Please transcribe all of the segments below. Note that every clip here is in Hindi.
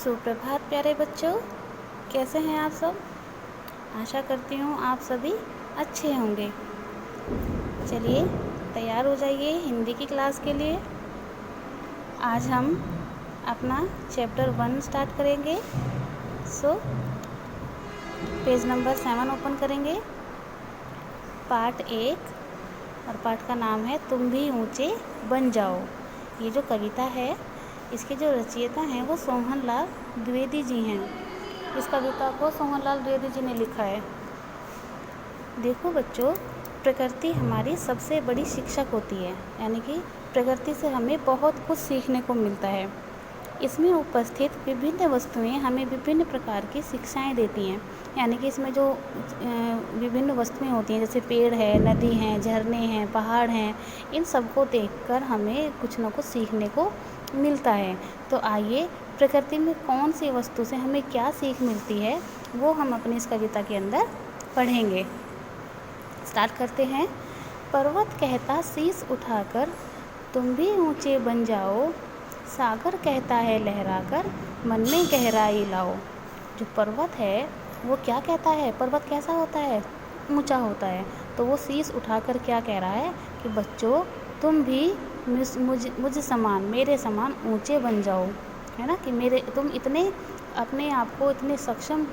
सुप्रभात प्यारे बच्चों, कैसे हैं आप सब। आशा करती हूँ आप सभी अच्छे होंगे। चलिए तैयार हो जाइए हिंदी की क्लास के लिए। आज हम अपना चैप्टर 1 स्टार्ट करेंगे। सो पेज नंबर 7 ओपन करेंगे। पार्ट 1 और पार्ट का नाम है तुम भी ऊंचे बन जाओ। ये जो कविता है इसके जो रचयिता हैं वो सोहनलाल द्विवेदी जी हैं। इस कविता को सोहनलाल द्विवेदी जी ने लिखा है। देखो बच्चों, प्रकृति हमारी सबसे बड़ी शिक्षक होती है, यानी कि प्रकृति से हमें बहुत कुछ सीखने को मिलता है। इसमें उपस्थित विभिन्न वस्तुएं हमें विभिन्न प्रकार की शिक्षाएं देती हैं। यानी कि इसमें जो विभिन्न वस्तुएं होती हैं, जैसे पेड़ है, नदी हैं, झरने हैं, पहाड़ हैं, इन सबको देखकर हमें कुछ न कुछ सीखने को मिलता है। तो आइए प्रकृति में कौन सी वस्तु से हमें क्या सीख मिलती है वो हम अपनी इस कविता के अंदर पढ़ेंगे। स्टार्ट करते हैं। पर्वत कहता शीश उठाकर तुम भी ऊंचे बन जाओ, सागर कहता है लहराकर मन में गहराई लाओ। जो पर्वत है वो क्या कहता है, पर्वत कैसा होता है, ऊंचा होता है। तो वो शीश उठाकर क्या कह रहा है कि बच्चों तुम भी मुझ समान, मेरे समान ऊंचे बन जाओ, है ना। कि तुम इतने अपने आप को इतने सक्षम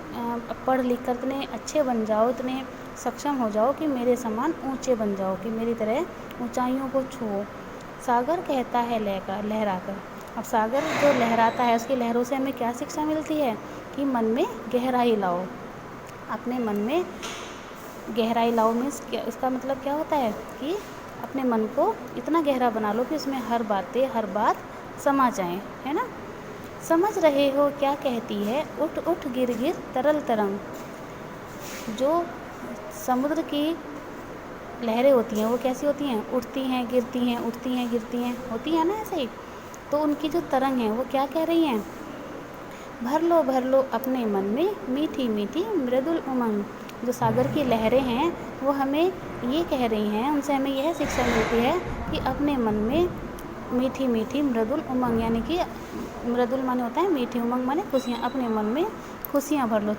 पढ़ लिख कर इतने अच्छे बन जाओ, इतने सक्षम हो जाओ कि मेरे समान ऊंचे बन जाओ, कि मेरी तरह ऊंचाइयों को छुओ। सागर कहता है लहराकर। अब सागर जो लहराता है उसकी लहरों से हमें क्या शिक्षा मिलती है कि मन में गहराई लाओ। अपने मन में गहराई लाओ मीन्स क्या, इसका मतलब क्या होता है कि अपने मन को इतना गहरा बना लो कि उसमें हर बात समा जाए, है ना। समझ रहे हो क्या कहती है उठ उठ गिर गिर तरल तरंग। जो समुद्र की लहरें होती हैं वो कैसी होती हैं, उठती हैं गिरती हैं, उठती हैं गिरती हैं, होती हैं ना ऐसे ही। तो उनकी जो तरंग है वो क्या कह रही हैं, भर लो अपने मन में मीठी मीठी मृदुल उमंग। जो सागर की लहरें हैं वो हमें ये कह रही हैं, उनसे हमें यह शिक्षा मिलती है कि अपने मन में मीठी मीठी मृदुल उमंग, यानी कि मृदुल माने होता है मीठी, उमंग माने खुशियाँ। अपने मन में खुशियाँ भर लो,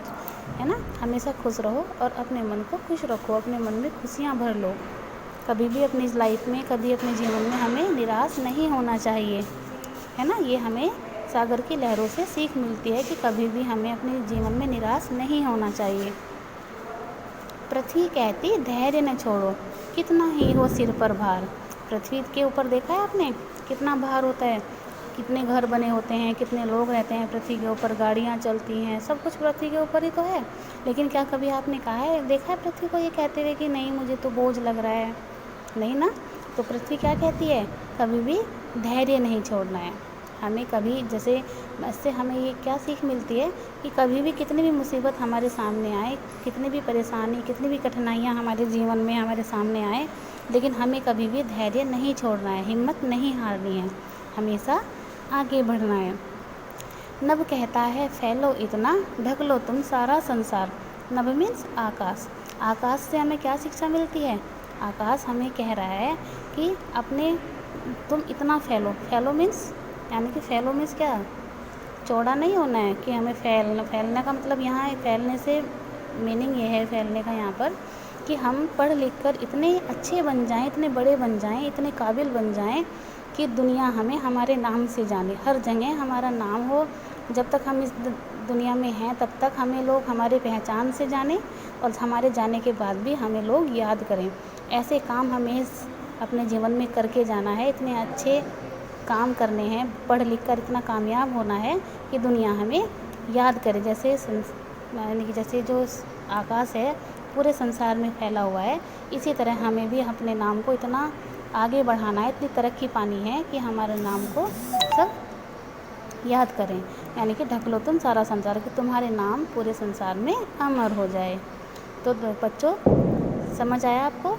है ना। हमेशा खुश रहो और अपने मन को खुश रखो, अपने मन में खुशियाँ भर लो। कभी भी अपनी लाइफ में, कभी अपने जीवन में हमें निराश नहीं होना चाहिए, है ना। ये हमें सागर की लहरों से सीख मिलती है कि कभी भी हमें अपने जीवन में निराश नहीं होना चाहिए। पृथ्वी कहती धैर्य न छोड़ो, कितना ही हो सिर पर भार। पृथ्वी के ऊपर देखा है आपने कितना भार होता है, कितने घर बने होते हैं, कितने लोग रहते हैं पृथ्वी के ऊपर, गाड़ियाँ चलती हैं, सब कुछ पृथ्वी के ऊपर ही तो है। लेकिन क्या कभी आपने कहा है, देखा है पृथ्वी को ये कहते हुए कि नहीं मुझे तो बोझ लग रहा है, नहीं ना। तो पृथ्वी क्या कहती है, कभी भी धैर्य नहीं छोड़ना है हमें। कभी जैसे इससे हमें ये क्या सीख मिलती है कि कभी भी कितनी भी मुसीबत हमारे सामने आए, कितनी भी परेशानी, कितनी भी कठिनाइयाँ हमारे जीवन में हमारे सामने आए, लेकिन हमें कभी भी धैर्य नहीं छोड़ना है, हिम्मत नहीं हारनी है, हमेशा आगे बढ़ना है। नभ कहता है फैलो इतना, ढक लो तुम सारा संसार। नभ मीन्स आकाश। आकाश से हमें क्या शिक्षा मिलती है, आकाश हमें कह रहा है कि अपने तुम इतना फैलो। फैलो मीन्स यानी कि फैलो मीन्स क्या, चौड़ा नहीं होना है कि हमें फैलने का मतलब यहाँ फैलने से मीनिंग ये है फैलने का यहाँ पर कि हम पढ़ लिख कर इतने अच्छे बन जाएं, इतने बड़े बन जाएं, इतने काबिल बन जाएं कि दुनिया हमें हमारे नाम से जाने, हर जगह हमारा नाम हो। जब तक हम इस दुनिया में हैं तब तक हमें लोग हमारे पहचान से जाने और हमारे जाने के बाद भी हमें लोग याद करें। ऐसे काम हमें अपने जीवन में करके जाना है, इतने अच्छे काम करने हैं, पढ़ लिख कर इतना कामयाब होना है कि दुनिया हमें याद करे। जैसे यानी कि जैसे जो आकाश है पूरे संसार में फैला हुआ है, इसी तरह हमें भी अपने नाम को इतना आगे बढ़ाना है, इतनी तरक्की पानी है कि हमारे नाम को सब याद करें। यानी कि ढक लो तुम सारा संसार, कि तुम्हारे नाम पूरे संसार में अमर हो जाए। तो बच्चों समझ आया आपको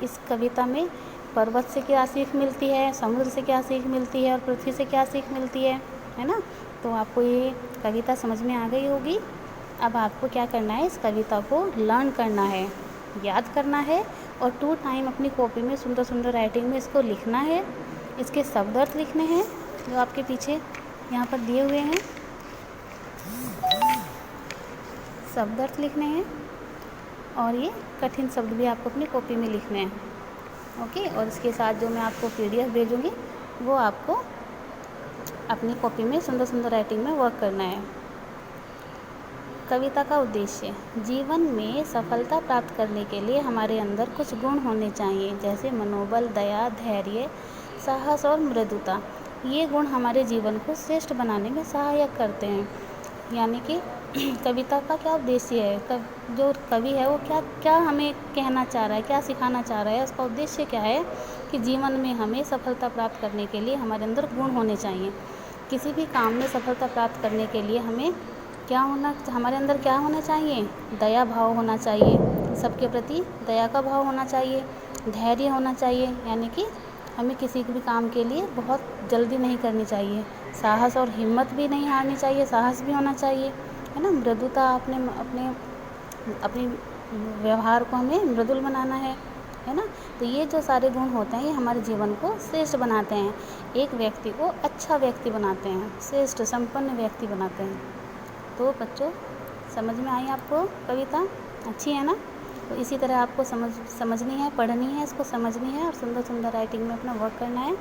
इस कविता में पर्वत से क्या सीख मिलती है, समुद्र से क्या सीख मिलती है और पृथ्वी से क्या सीख मिलती है ना। तो आपको ये कविता समझ में आ गई होगी। अब आपको क्या करना है, इस कविता को लर्न करना है, याद करना है और 2 टाइम अपनी कॉपी में सुंदर सुंदर राइटिंग में इसको लिखना है। इसके शब्द अर्थ लिखने हैं जो आपके पीछे यहाँ पर दिए हुए हैं। शब्द अर्थ लिखने हैं और ये कठिन शब्द भी आपको अपनी कॉपी में लिखने हैं। ओके, और इसके साथ जो मैं आपको PDF भेजूँगी वो आपको अपनी कॉपी में सुंदर सुंदर राइटिंग में वर्क करना है। कविता का उद्देश्य, जीवन में सफलता प्राप्त करने के लिए हमारे अंदर कुछ गुण होने चाहिए, जैसे मनोबल, दया, धैर्य, साहस और मृदुता। ये गुण हमारे जीवन को श्रेष्ठ बनाने में सहायक करते हैं। यानी कि कविता का क्या उद्देश्य है, जो कवि है वो क्या क्या हमें कहना चाह रहा है, क्या सिखाना चाह रहा है, उसका उद्देश्य क्या है कि जीवन में हमें सफलता प्राप्त करने के लिए हमारे अंदर गुण होने चाहिए। किसी भी काम में सफलता प्राप्त करने के लिए हमें हमारे अंदर क्या होना चाहिए, दया भाव होना चाहिए, सबके प्रति दया का भाव होना चाहिए, धैर्य होना चाहिए, यानी कि हमें किसी भी काम के लिए बहुत जल्दी नहीं करनी चाहिए, साहस और हिम्मत भी नहीं हारनी चाहिए, साहस भी होना चाहिए, है ना। मृदुता, अपने व्यवहार को हमें मृदुल बनाना है ना। तो ये जो सारे गुण होते हैं ये हमारे जीवन को श्रेष्ठ बनाते हैं, एक व्यक्ति को अच्छा व्यक्ति बनाते हैं, श्रेष्ठ संपन्न व्यक्ति बनाते हैं। तो बच्चों, समझ में आई आपको कविता? अच्छी है ना। तो इसी तरह आपको समझनी है, पढ़नी है, इसको समझनी है और सुंदर सुंदर राइटिंग में अपना वर्क करना है।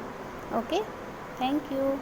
Okay, thank you.